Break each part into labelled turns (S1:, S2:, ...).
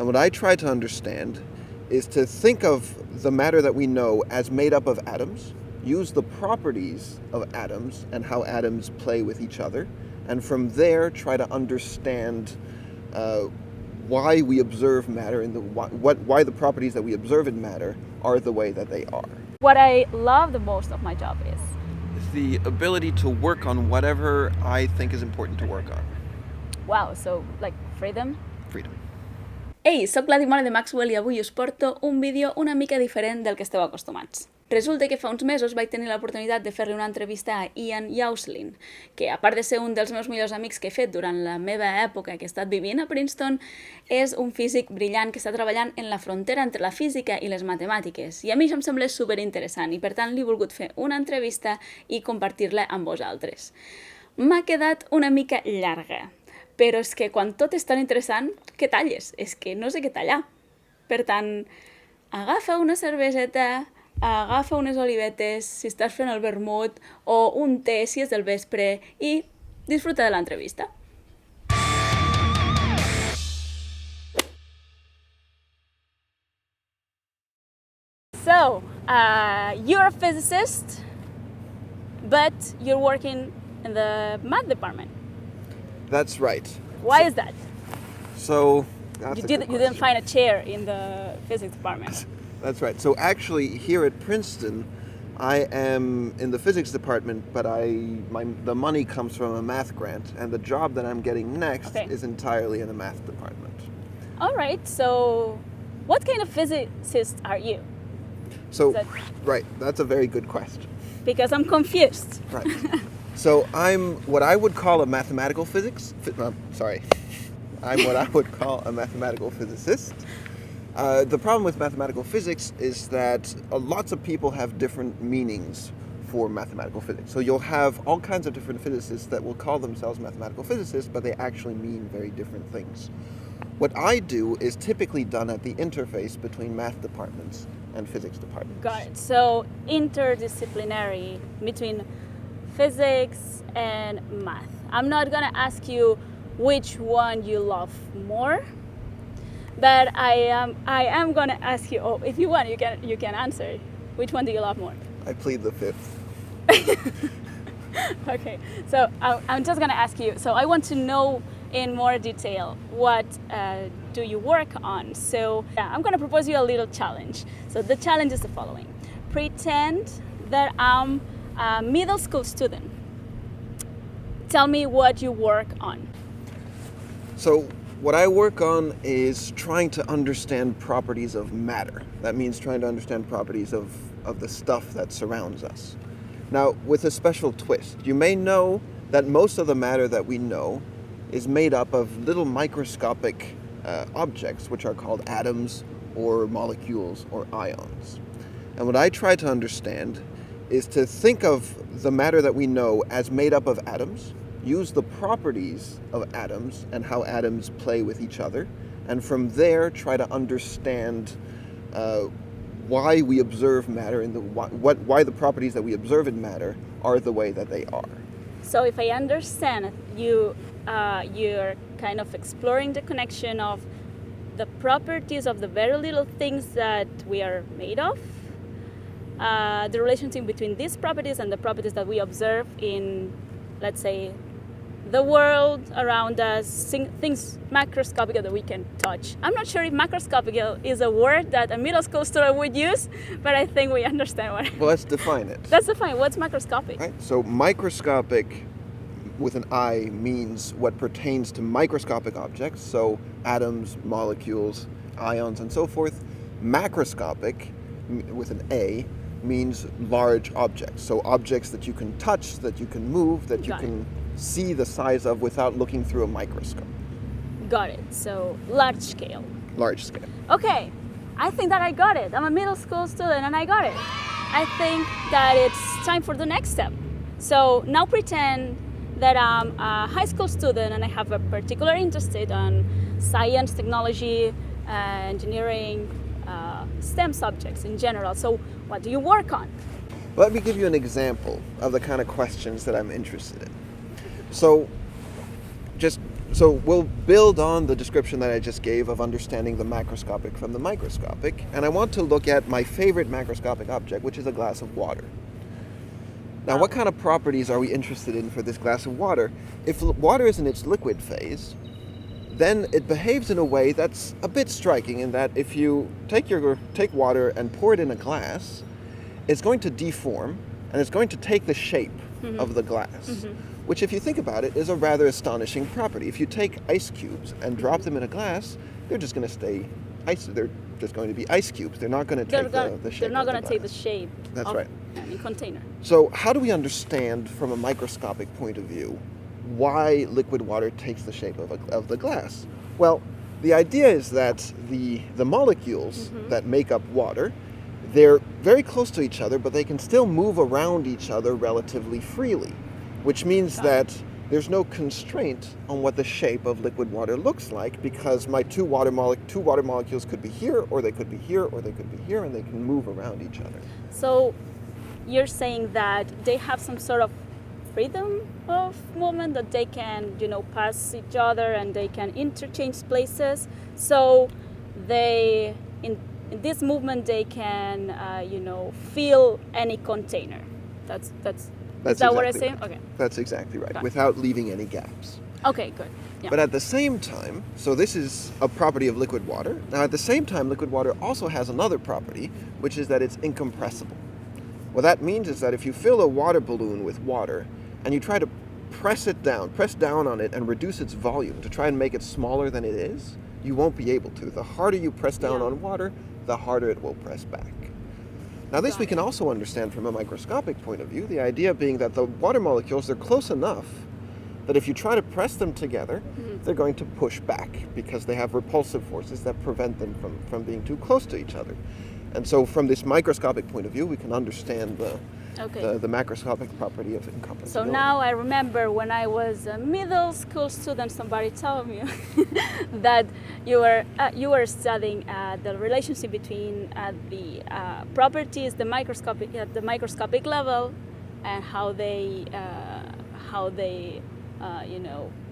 S1: And what I try to understand is to think of the matter that we know as made up of atoms, use the properties of atoms and how atoms play with each other, and from there try to understand why we observe matter and why the properties that we observe in matter are the way that they are.
S2: What I love the most of my job is
S1: the ability to work on whatever I think is important to work on.
S2: wow, so like freedom?
S1: Freedom.
S2: Ei, soc la Dimoni de Maxwell i avui us porto un vídeo una mica diferent del que esteu acostumats. Resulta que fa uns mesos vaig tenir l'oportunitat de fer-li una entrevista a Jauslin, que a part de ser un dels meus millors amics que he fet durant la meva època que he estat vivint a Princeton, és un físic brillant que està treballant en la frontera entre la física i les matemàtiques. I a mi això em sembla superinteressant i per tant li he volgut fer una entrevista i compartir-la amb vosaltres. M'ha quedat una mica llarga, però és que quan tot és tan interessant, què talles? És que no sé què tallar. Per tant, agafa una cerveseta, agafa unes olivetes si estàs fent el vermut o un té si és del vespre i disfruta de l'entrevista. So, you're a physicist, but you're working in the math department.
S1: That's right.
S2: Why is that?
S1: So,
S2: You didn't find a chair in the physics department.
S1: That's right. So actually, here at Princeton, I am in the physics department, but the money comes from a math grant, and the job that I'm getting next is entirely in the math department.
S2: All right. So, what kind of physicist are you?
S1: So, right, that's a very good question.
S2: Because I'm confused.
S1: Right. So I'm what I would call a mathematical I'm what I would call a mathematical physicist. The problem with mathematical physics is that lots of people have different meanings for mathematical physics. So you'll have all kinds of different physicists that will call themselves mathematical physicists, but they actually mean very different things. What I do is typically done at the interface between math departments and physics departments.
S2: Got it. So interdisciplinary between physics and math. I'm not going to ask you which one you love more, but I am going to ask you, if you want, you can answer. Which one do you love more?
S1: I plead the fifth.
S2: Okay, so I'm just going to ask you, so I want to know in more detail what do you work on. So I'm going to propose you a little challenge. So the challenge is the following. Pretend that I'm a middle school student. Tell me what you work on.
S1: So what I work on is trying to understand properties of matter. That means trying to understand properties of the stuff that surrounds us. Now, with a special twist, you may know that most of the matter that we know is made up of little microscopic objects, which are called atoms or molecules or ions. And what I try to understand is to think of the matter that we know as made up of atoms, use the properties of atoms and how atoms play with each other, and from there try to understand why we observe matter and why the properties that we observe in matter are the way that they are.
S2: So if I understand, you're kind of exploring the connection of the properties of the very little things that we are made of, the relationship between these properties and the properties that we observe in, let's say, the world around us, things macroscopic that we can touch. I'm not sure if macroscopic is a word that a middle school student would use, but I think we understand what it is.
S1: Well, let's define it.
S2: Let's define. What's macroscopic?
S1: Right. So microscopic with an I means what pertains to microscopic objects, so atoms, molecules, ions, and so forth. Macroscopic with an A means large objects, so objects that you can touch, that you can move, that you can see the size of without looking through a microscope.
S2: Got it. So large scale.
S1: Large scale.
S2: Okay, I think that I got it. I'm a middle school student and I got it. I think that it's time for the next step. So now pretend that I'm a high school student and I have a particular interest on science, technology, engineering, STEM subjects in general. So what do you work on?
S1: Let me give you an example of the kind of questions that I'm interested in. So just So we'll build on the description that I just gave of understanding the macroscopic from the microscopic, and I want to look at my favorite macroscopic object, which is a glass of water. Now, what kind of properties are we interested in for this glass of water? If water is in its liquid phase, then it behaves in a way that's a bit striking in that if you take water and pour it in a glass, it's going to deform and it's going to take the shape of the glass, which, if you think about it, is a rather astonishing property. If you take ice cubes and drop them in a glass, they're just going to stay ice. They're just going to be ice cubes. They're not going to take the shape.
S2: They're not
S1: going
S2: going to take the shape.
S1: That's right.
S2: Any container.
S1: So, how do we understand from a microscopic point of view why liquid water takes the shape of the glass? Well, the idea is that the molecules that make up water, they're very close to each other, but they can still move around each other relatively freely, which means that there's no constraint on what the shape of liquid water looks like, because my two water molecules could be here, or they could be here, or they could be here, and they can move around each other.
S2: So you're saying that they have some sort of freedom of movement, that they can, pass each other and they can interchange places. So they, in this movement, they can, fill any container. Is that what I'm saying?
S1: Right.
S2: Okay.
S1: That's exactly right, without leaving any gaps.
S2: Okay, good. Yeah.
S1: But at the same time, so this is a property of liquid water. Now, at the same time, liquid water also has another property, which is that it's incompressible. What that means is that if you fill a water balloon with water and you try to press down on it and reduce its volume to try and make it smaller than it is, you won't be able to. The harder you press down on water, the harder it will press back. Now, this we can also understand from a microscopic point of view, the idea being that the water molecules, they're close enough that if you try to press them together, they're going to push back because they have repulsive forces that prevent them from being too close to each other. And so from this microscopic point of view, we can understand the macroscopic property of incompressibility.
S2: So now I remember when I was a middle school student, somebody told me that you were studying the relationship between the properties, the microscopic level, and how they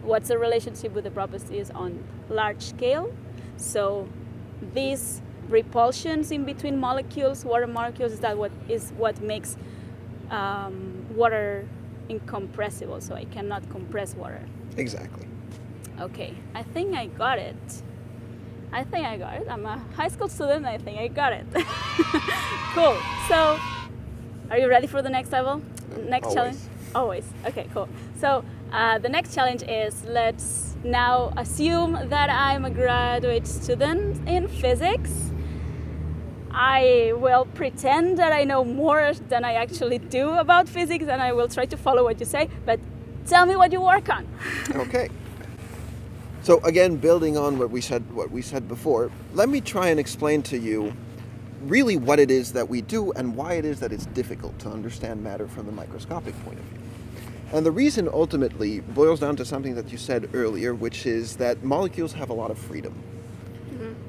S2: what's the relationship with the properties on large scale. So these repulsions in between molecules, water molecules, is what makes water incompressible, so I cannot compress water.
S1: Exactly.
S2: Okay, I think I got it. I'm a high school student, I think I got it. Cool. So, are you ready for the next level? Next challenge? Always. Okay, cool. So, the next challenge is, let's now assume that I'm a graduate student in physics. I will pretend that I know more than I actually do about physics, and I will try to follow what you say, but tell me what you work on.
S1: Okay. So again, building on what we said before, let me try and explain to you really what it is that we do and why it is that it's difficult to understand matter from the microscopic point of view. And the reason ultimately boils down to something that you said earlier, which is that molecules have a lot of freedom.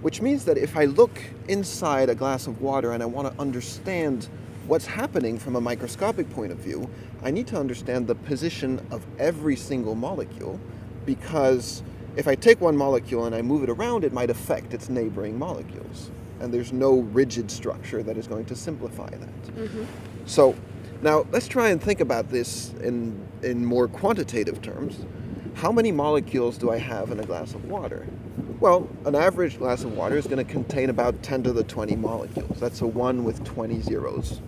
S1: Which means that if I look inside a glass of water and I want to understand what's happening from a microscopic point of view, I need to understand the position of every single molecule, because if I take one molecule and I move it around, it might affect its neighboring molecules. And there's no rigid structure that is going to simplify that. So now let's try and think about this in more quantitative terms. How many molecules do I have in a glass of water? Well, an average glass of water is going to contain about 10 to the 20 molecules. That's a 1 with 20 zeros.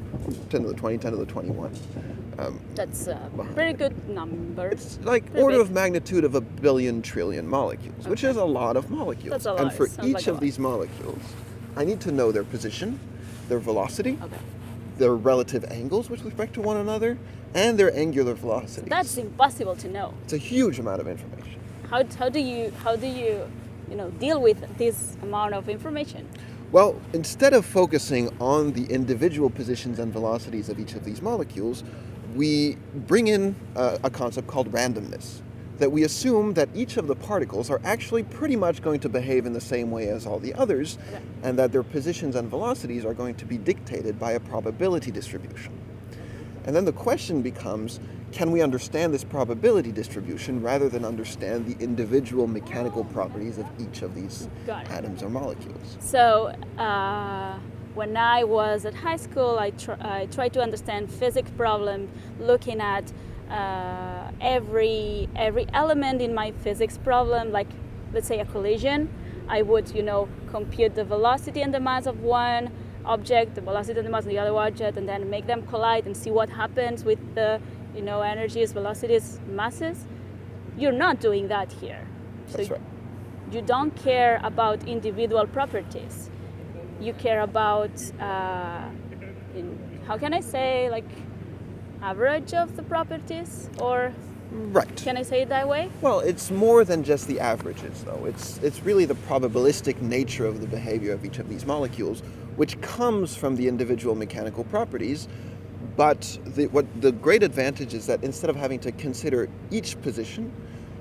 S1: 10 to the 20, 10 to the 21.
S2: That's a pretty good number.
S1: It's like order of magnitude of 1 billion trillion molecules, which is a lot of molecules.
S2: That's a lot.
S1: And for each of these molecules, I need to know their position, their velocity, their relative angles with respect to one another, and their angular velocities.
S2: That's impossible to know.
S1: It's a huge amount of information.
S2: How do you deal with this amount of information?
S1: Well, instead of focusing on the individual positions and velocities of each of these molecules, we bring in a concept called randomness, that we assume that each of the particles are actually pretty much going to behave in the same way as all the others, and that their positions and velocities are going to be dictated by a probability distribution. And then the question becomes, can we understand this probability distribution rather than understand the individual mechanical properties of each of these atoms or molecules?
S2: So, when I was at high school, I tried to understand physics problem, looking at every element in my physics problem, like let's say a collision. I would, compute the velocity and the mass of one object, the velocity and the mass of the other object, and then make them collide and see what happens with the, energies, velocities, masses. You're not doing that here.
S1: That's right.
S2: You don't care about individual properties. You care about, how can I say, like, average of the properties, or
S1: right.
S2: Can I say it that way?
S1: Well, it's more than just the averages, though. It's really the probabilistic nature of the behavior of each of these molecules, which comes from the individual mechanical properties. But the great advantage is that instead of having to consider each position,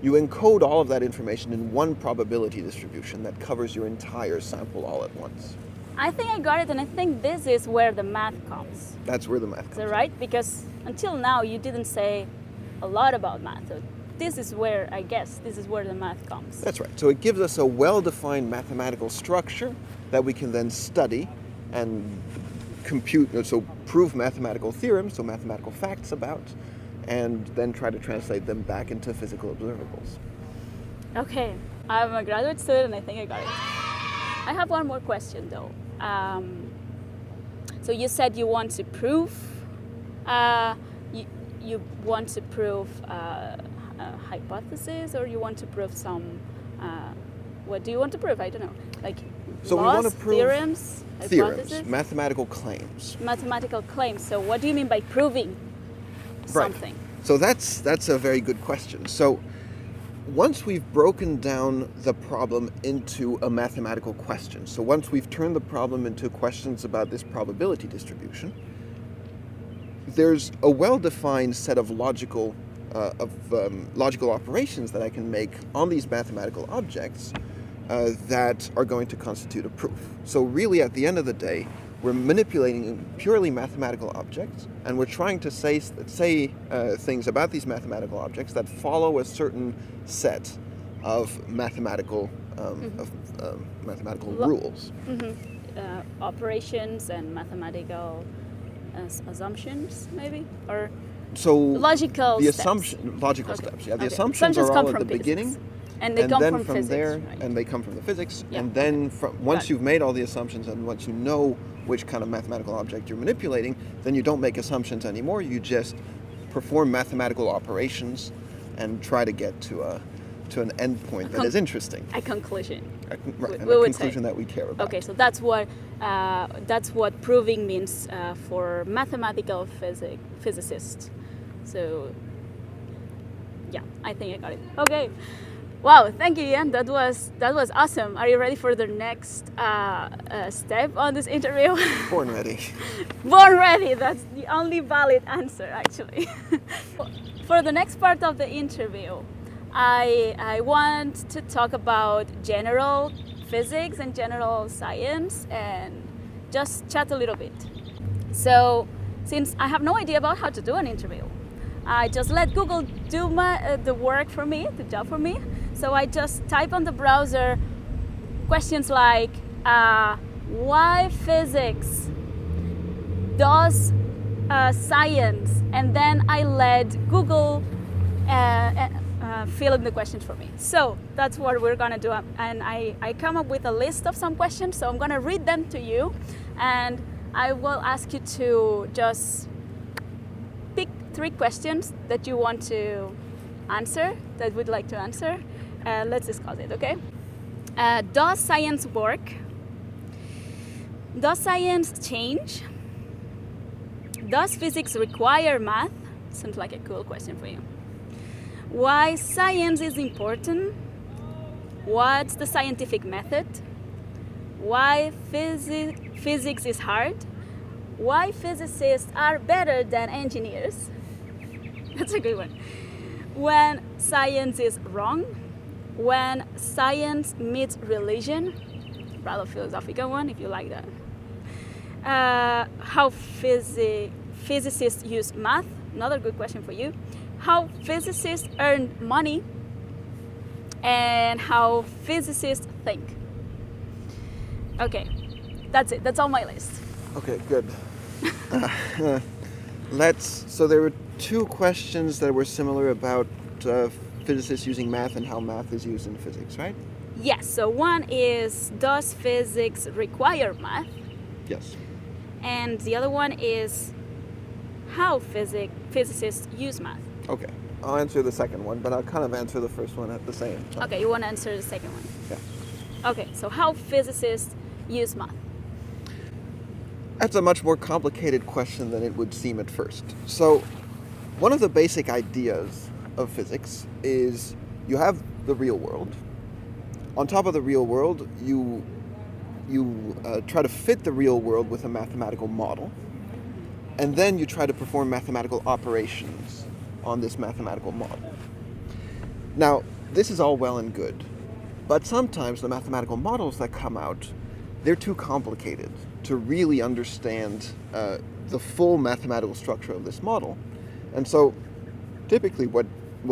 S1: you encode all of that information in one probability distribution that covers your entire sample all at once.
S2: I think I got it, and I think this is where the math comes.
S1: That's where the math comes.
S2: Is that right? Because until now, you didn't say a lot about math. So this is where the math comes.
S1: That's right. So it gives us a well-defined mathematical structure that we can then study and compute, so prove mathematical theorems, so mathematical facts about, and then try to translate them back into physical observables.
S2: Okay, I'm a graduate student, and I think I got it. I have one more question, though. So you said you want to prove, you want to prove a hypothesis, or you want to prove some, what do you want to prove? I don't know. Like
S1: so
S2: laws,
S1: we want to prove
S2: theorems, hypotheses?
S1: mathematical claims.
S2: Mathematical claims. So what do you mean by proving something?
S1: Right. So that's a very good question. So once we've broken down the problem into a mathematical question, so once we've turned the problem into questions about this probability distribution, there's a well-defined set of logical operations that I can make on these mathematical objects that are going to constitute a proof. So really, at the end of the day, we're manipulating purely mathematical objects, and we're trying to say things about these mathematical objects that follow a certain set of mathematical rules.
S2: Mm-hmm. Operations and mathematical assumptions, maybe, or
S1: so
S2: logical
S1: the
S2: steps.
S1: Logical
S2: Okay.
S1: steps. Yeah, the
S2: Okay.
S1: assumptions are all at the
S2: physics.
S1: beginning.
S2: And they come
S1: then
S2: from physics,
S1: there,
S2: right?
S1: and they come from the physics.
S2: Yeah.
S1: And then once you've made all the assumptions, and once you know which kind of mathematical object you're manipulating, then you don't make assumptions anymore. You just perform mathematical operations and try to get to an endpoint that is interesting.
S2: A conclusion.
S1: A conclusion that we care about.
S2: Okay, so that's what proving means for mathematical physicists. So yeah, I think I got it. Okay. Wow, thank you, Ian. That was awesome. Are you ready for the next step on this interview?
S1: Born ready.
S2: Born ready. That's the only valid answer, actually. For the next part of the interview, I want to talk about general physics and general science, and just chat a little bit. So, since I have no idea about how to do an interview, I just let Google do the work for me, the job for me. So I just type on the browser questions like, why physics? Does science? And then I let Google fill in the questions for me. So that's what we're gonna do. And I come up with a list of some questions, so I'm gonna read them to you. And I will ask you to just pick 3 questions that you want to answer, that would like to answer. Let's discuss it, okay? Does science work? Does science change? Does physics require math? Sounds like a cool question for you. Why science is important? What's the scientific method? Why physics is hard? Why physicists are better than engineers? That's a good one. When science is wrong? When science meets religion? Rather philosophical one, if you like that. How physicists use math? Another good question for you. how physicists earn money and how physicists think. Okay, that's it. That's all my list.
S1: Okay, good. So there were two questions that were similar about physicists using math and how math is used in physics, right?
S2: Yes, so one is, does physics require math?
S1: Yes.
S2: And the other one is, how physicists use math?
S1: Okay, I'll answer the second one, but I'll kind of answer the first one at the same time.
S2: Okay, you want to answer the second one?
S1: Yeah.
S2: Okay, so how physicists use math?
S1: That's a much more complicated question than it would seem at first. So, one of the basic ideas of physics is you have the real world. On top of the real world, you try to fit the real world with a mathematical model, and then you try to perform mathematical operations on this mathematical model. Now, this is all well and good, but sometimes the mathematical models that come out, they're too complicated to really understand the full mathematical structure of this model. And so typically what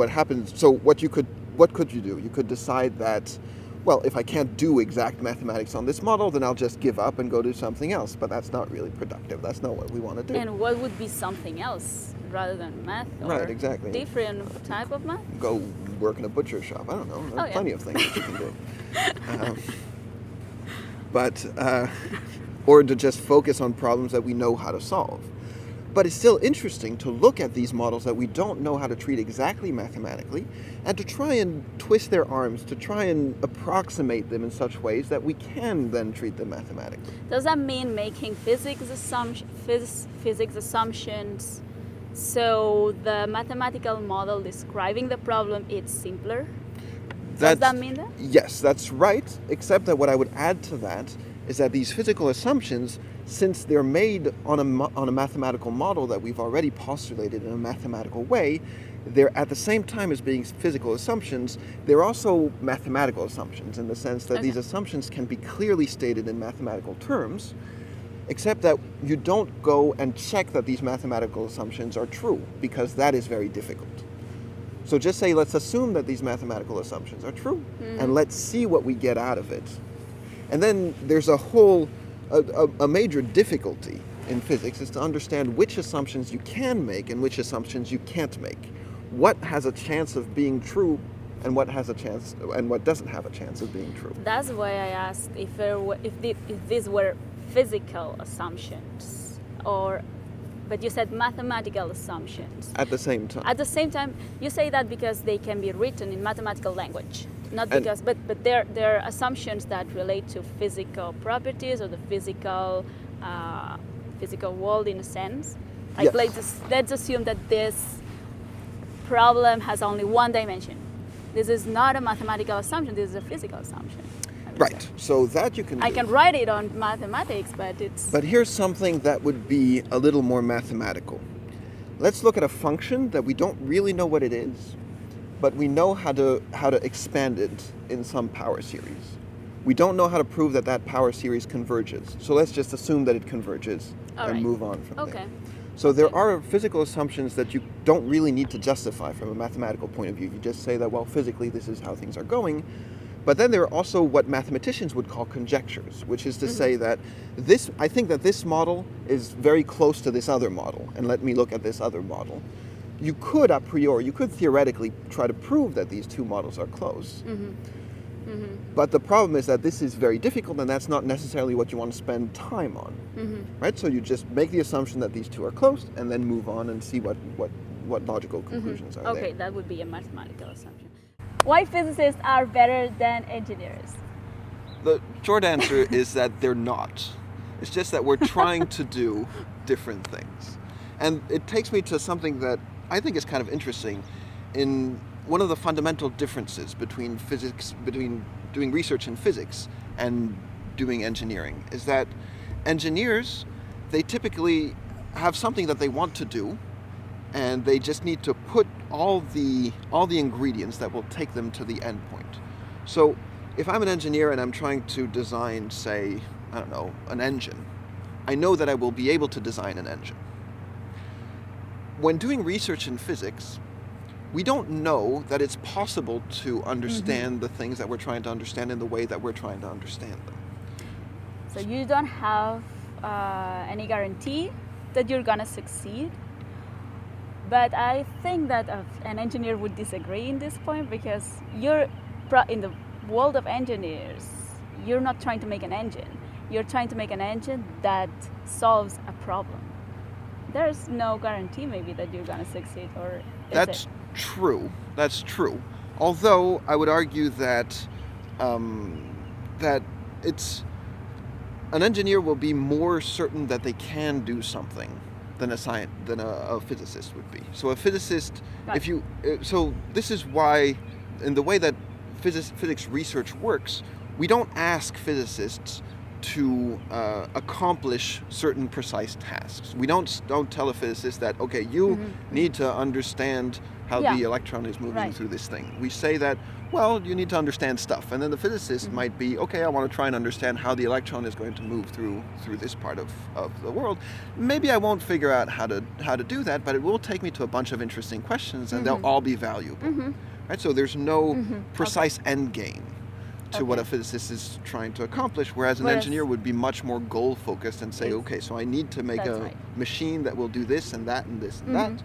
S1: happens, so what could you do? You could decide that, well, if I can't do exact mathematics on this model, then I'll just give up and go do something else. But that's not really productive. That's not what we want to do.
S2: And what would be something else rather than math? Or
S1: right, exactly.
S2: Different type of math?
S1: Go work in a butcher shop. I don't know. There are plenty of things that you can do. Or to just focus on problems that we know how to solve. But it's still interesting to look at these models that we don't know how to treat exactly mathematically and to try and twist their arms, to try and approximate them in such ways that we can then treat them mathematically.
S2: Does that mean making physics assumptions so the mathematical model describing the problem is simpler? Does that mean that?
S1: Yes, that's right, except that what I would add to that is that these physical assumptions, since they're made on a mathematical model that we've already postulated in a mathematical way, they're at the same time as being physical assumptions, they're also mathematical assumptions in the sense that these assumptions can be clearly stated in mathematical terms, except that you don't go and check that these mathematical assumptions are true, because that is very difficult. So just say, let's assume that these mathematical assumptions are true, and let's see what we get out of it. And then there's a major difficulty in physics is to understand which assumptions you can make and which assumptions you can't make. What has a chance of being true and what has a chance and what doesn't have a chance of being true.
S2: That's why I asked if these were physical assumptions but you said mathematical assumptions.
S1: At the same time.
S2: At the same time, you say that because they can be written in mathematical language. Not because, but they're assumptions that relate to physical properties or the physical world in a sense. Like
S1: yes.
S2: let's assume that this problem has only one dimension. This is not a mathematical assumption. This is a physical assumption.
S1: Right. So that you can do.
S2: I can write it on mathematics, but it's.
S1: But here's something that would be a little more mathematical. Let's look at a function that we don't really know what it is, but we know how to expand it in some power series. We don't know how to prove that power series converges. So let's just assume that it converges and move on from there. So there are physical assumptions that you don't really need to justify from a mathematical point of view. You just say that, well, physically this is how things are going. But then there are also what mathematicians would call conjectures, which is to say that I think that this model is very close to this other model, and let me look at this other model. You could theoretically try to prove that these two models are close. But the problem is that this is very difficult, and that's not necessarily what you want to spend time on. Right? So you just make the assumption that these two are close, and then move on and see what logical conclusions are there.
S2: Okay, that would be a mathematical assumption. Why physicists are better than engineers?
S1: The short answer is that they're not. It's just that we're trying to do different things. And it takes me to something that I think is kind of interesting in one of the fundamental differences between doing research in physics and doing engineering is that engineers, they typically have something that they want to do, and they just need to put all the ingredients that will take them to the end point. So if I'm an engineer and I'm trying to design, say, I don't know, an engine, I know that I will be able to design an engine. When doing research in physics, we don't know that it's possible to understand the things that we're trying to understand in the way that we're trying to understand them.
S2: So you don't have any guarantee that you're gonna succeed. But I think that an engineer would disagree in this point, because in the world of engineers, you're not trying to make an engine. You're trying to make an engine that solves a problem. There's no guarantee maybe that you're gonna succeed, or
S1: That's true. That's true. Although I would argue that that an engineer will be more certain that they can do something than a physicist would be. So a physicist,
S2: Right.
S1: So this is why, in the way that physics research works, we don't ask physicists to accomplish certain precise tasks. We don't tell a physicist that, okay, you need to understand how the electron is moving through this thing. We say that, well, you need to understand stuff. And then the physicist might be, okay, I want to try and understand how the electron is going to move through this part of the world. Maybe I won't figure out how to do that, but it will take me to a bunch of interesting questions, and they'll all be valuable. Right? So there's no precise end game to what a physicist is trying to accomplish, whereas an engineer would be much more goal focused and say, okay, so I need to make a machine that will do this and that and this and that,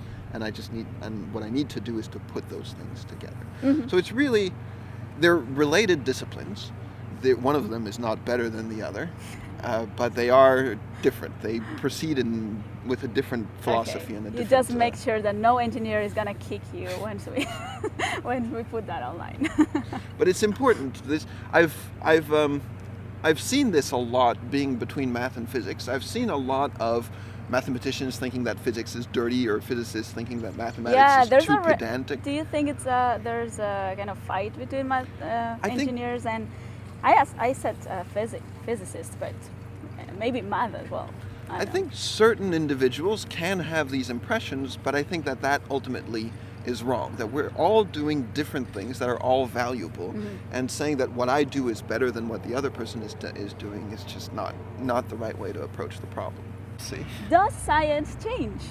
S1: and what I need to do is to put those things together. So it's really, they're related disciplines. One of them is not better than the other, but they are different. They proceed with a different philosophy and a different...
S2: You just make sure that no engineer is gonna kick you when we put that online.
S1: But it's important. I've seen this a lot, being between math and physics. I've seen a lot of mathematicians thinking that physics is dirty, or physicists thinking that mathematics is too pedantic.
S2: Do you think there's a kind of fight between engineers and... I said physicists, but maybe math as well.
S1: I think certain individuals can have these impressions, but I think that ultimately is wrong. That we're all doing different things that are all valuable, and saying that what I do is better than what the other person is doing is just not the right way to approach the problem. See.
S2: Does science change?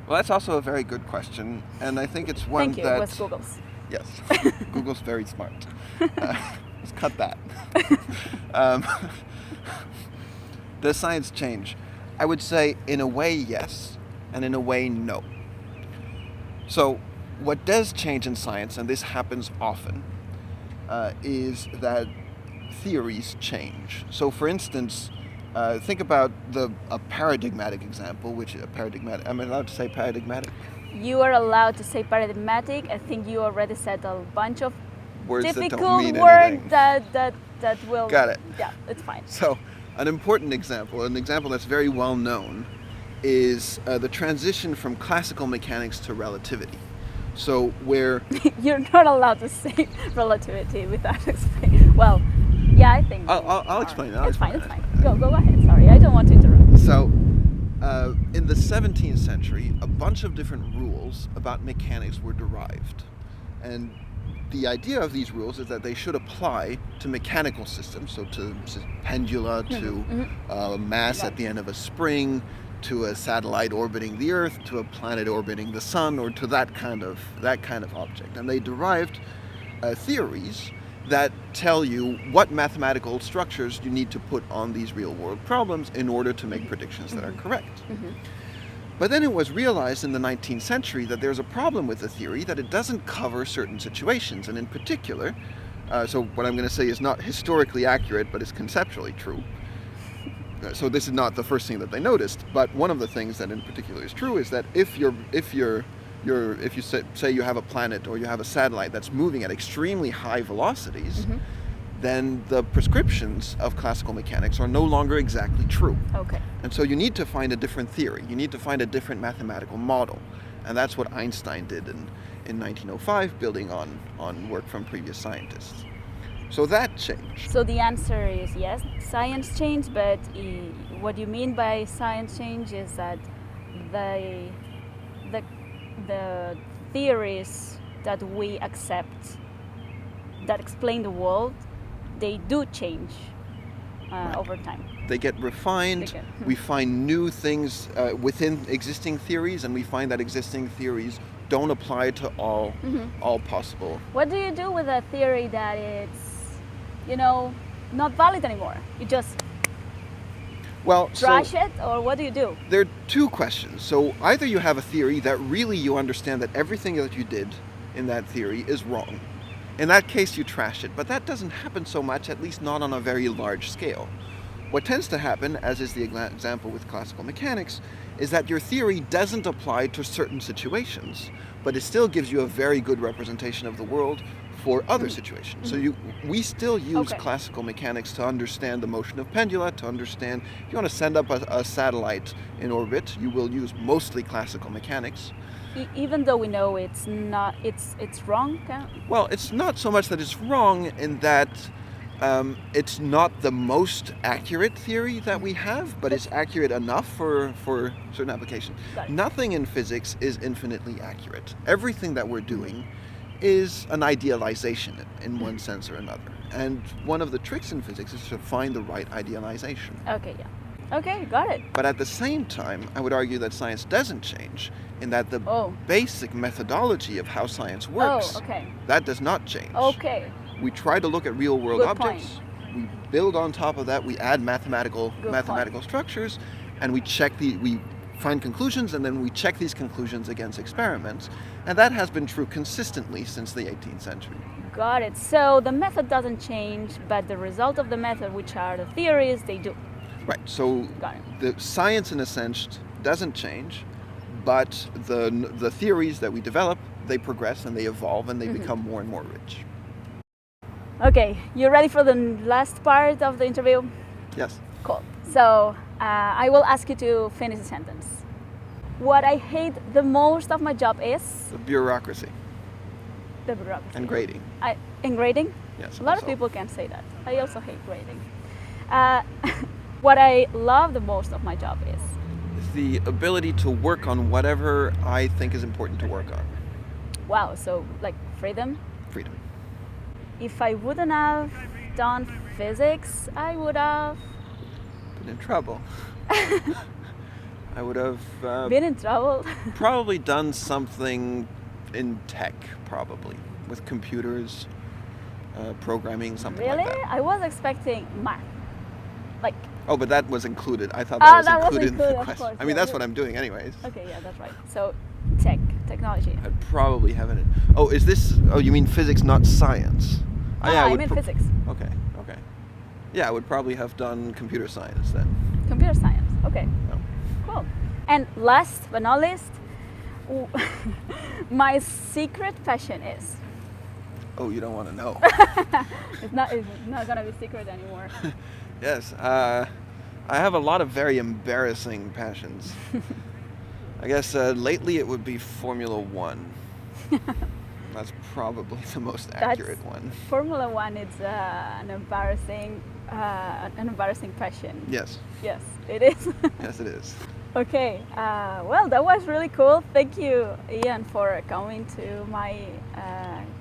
S1: Well, that's also a very good question, and I think it's one
S2: Thank you.
S1: that...
S2: It was Google's.
S1: Yes, Google's very smart. Let's cut that. Does science change? I would say in a way yes, and in a way no. So what does change in science, and this happens often, is that theories change. So for instance, think about a paradigmatic example, am I allowed to say paradigmatic?
S2: You are allowed to say paradigmatic. I think you already said a bunch of
S1: words
S2: difficult
S1: that
S2: words that will...
S1: Got it.
S2: Yeah, it's fine.
S1: So an important example, that's very well known, is the transition from classical mechanics to relativity. So where...
S2: You're not allowed to say relativity without explaining. Well, yeah, I think...
S1: I'll explain it.
S2: It's fine. Go ahead. Sorry, I don't want to interrupt.
S1: So, in the 17th century, a bunch of different rules about mechanics were derived. And the idea of these rules is that they should apply to mechanical systems, so to pendula, to mass at the end of a spring, to a satellite orbiting the Earth, to a planet orbiting the Sun, or to that kind of object. And they derived theories that tell you what mathematical structures you need to put on these real-world problems in order to make predictions that are correct. But then it was realized in the 19th century that there's a problem with the theory, that it doesn't cover certain situations, and in particular, so what I'm going to say is not historically accurate, but is conceptually true. So this is not the first thing that they noticed, but one of the things that in particular is true is that if you say you have a planet or you have a satellite that's moving at extremely high velocities, then the prescriptions of classical mechanics are no longer exactly true.
S2: Okay.
S1: And so you need to find a different theory. You need to find a different mathematical model. And that's what Einstein did in 1905, building on work from previous scientists. So that changed.
S2: So the answer is yes, science changed, but what you mean by science change is that the theories that we accept that explain the world, they do change over time.
S1: They get refined. We find new things within existing theories, and we find that existing theories don't apply to all possible.
S2: What do you do with a theory that it's, not valid anymore? You just trash it, or what do you do?
S1: There are two questions. So either you have a theory that really you understand that everything that you did in that theory is wrong. In that case, you trash it. But that doesn't happen so much, at least not on a very large scale. What tends to happen, as is the example with classical mechanics, is that your theory doesn't apply to certain situations, but it still gives you a very good representation of the world for other situations. So we still use classical mechanics to understand the motion of pendula, to understand, if you want to send up a satellite in orbit, you will use mostly classical mechanics.
S2: Even though we know it's wrong?
S1: Well, it's not so much that it's wrong in that it's not the most accurate theory that we have, but it's accurate enough for certain applications. Nothing in physics is infinitely accurate. Everything that we're doing is an idealization in one sense or another. And one of the tricks in physics is to find the right idealization.
S2: Okay, got it.
S1: But at the same time, I would argue that science doesn't change in that the basic methodology of how science works, that does not change. We try to look at real-world objects. We build on top of that. We add mathematical structures, and we find conclusions, and then we check these conclusions against experiments. And that has been true consistently since the 18th century.
S2: Got it. So the method doesn't change, but the result of the method, which are the theories, they do.
S1: Right. So the science, in a sense, doesn't change, but the theories that we develop, they progress and they evolve and they become more and more rich.
S2: Okay, you ready for the last part of the interview?
S1: Yes.
S2: Cool. So I will ask you to finish the sentence. What I hate the most of my job is?
S1: The bureaucracy.
S2: The bureaucracy.
S1: And grading.
S2: And grading?
S1: Yes.
S2: A lot of people can say that. I also hate grading. What I love the most of my job is?
S1: The ability to work on whatever I think is important to work on.
S2: Wow, so like freedom?
S1: Freedom.
S2: If I wouldn't have done physics, I would have...
S1: Been in trouble. I would have...
S2: been in trouble?
S1: Probably done something in tech, probably. With computers, programming, something like that.
S2: Really? I was expecting math. Like...
S1: Oh, but that was included. I thought that was included in the question.
S2: Course,
S1: I mean, that's what I'm doing anyways.
S2: Okay, yeah, that's right. So, technology.
S1: I'd probably have it. Oh, is this... Oh, you mean physics, not science?
S2: Yeah, I meant physics.
S1: Okay. Yeah, I would probably have done computer science then.
S2: Computer science, okay.
S1: Oh.
S2: Cool. And last but not least, my secret passion is?
S1: Oh, you don't want to know.
S2: It's not going to be secret anymore.
S1: Yes, I have a lot of very embarrassing passions. I guess lately it would be Formula One. That's probably the most accurate one.
S2: Formula One is an embarrassing passion.
S1: Yes.
S2: Yes, it is.
S1: Yes, it is.
S2: Okay. Well, that was really cool. Thank you, Ian, for coming to my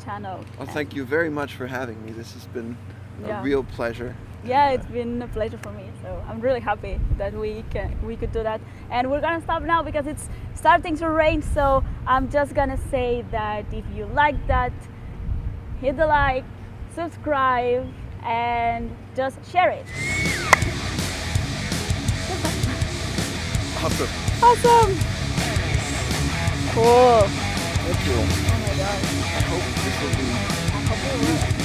S2: channel.
S1: Well, thank you very much for having me. This has been a real pleasure.
S2: Yeah, it's been a pleasure for me. So I'm really happy that we could do that. And we're gonna stop now because it's starting to rain. So I'm just gonna say that if you like that, hit the like, subscribe, and just share it. Awesome. Cool.
S1: Thank you.
S2: Oh my god.
S1: I hope this will be
S2: I hope you will.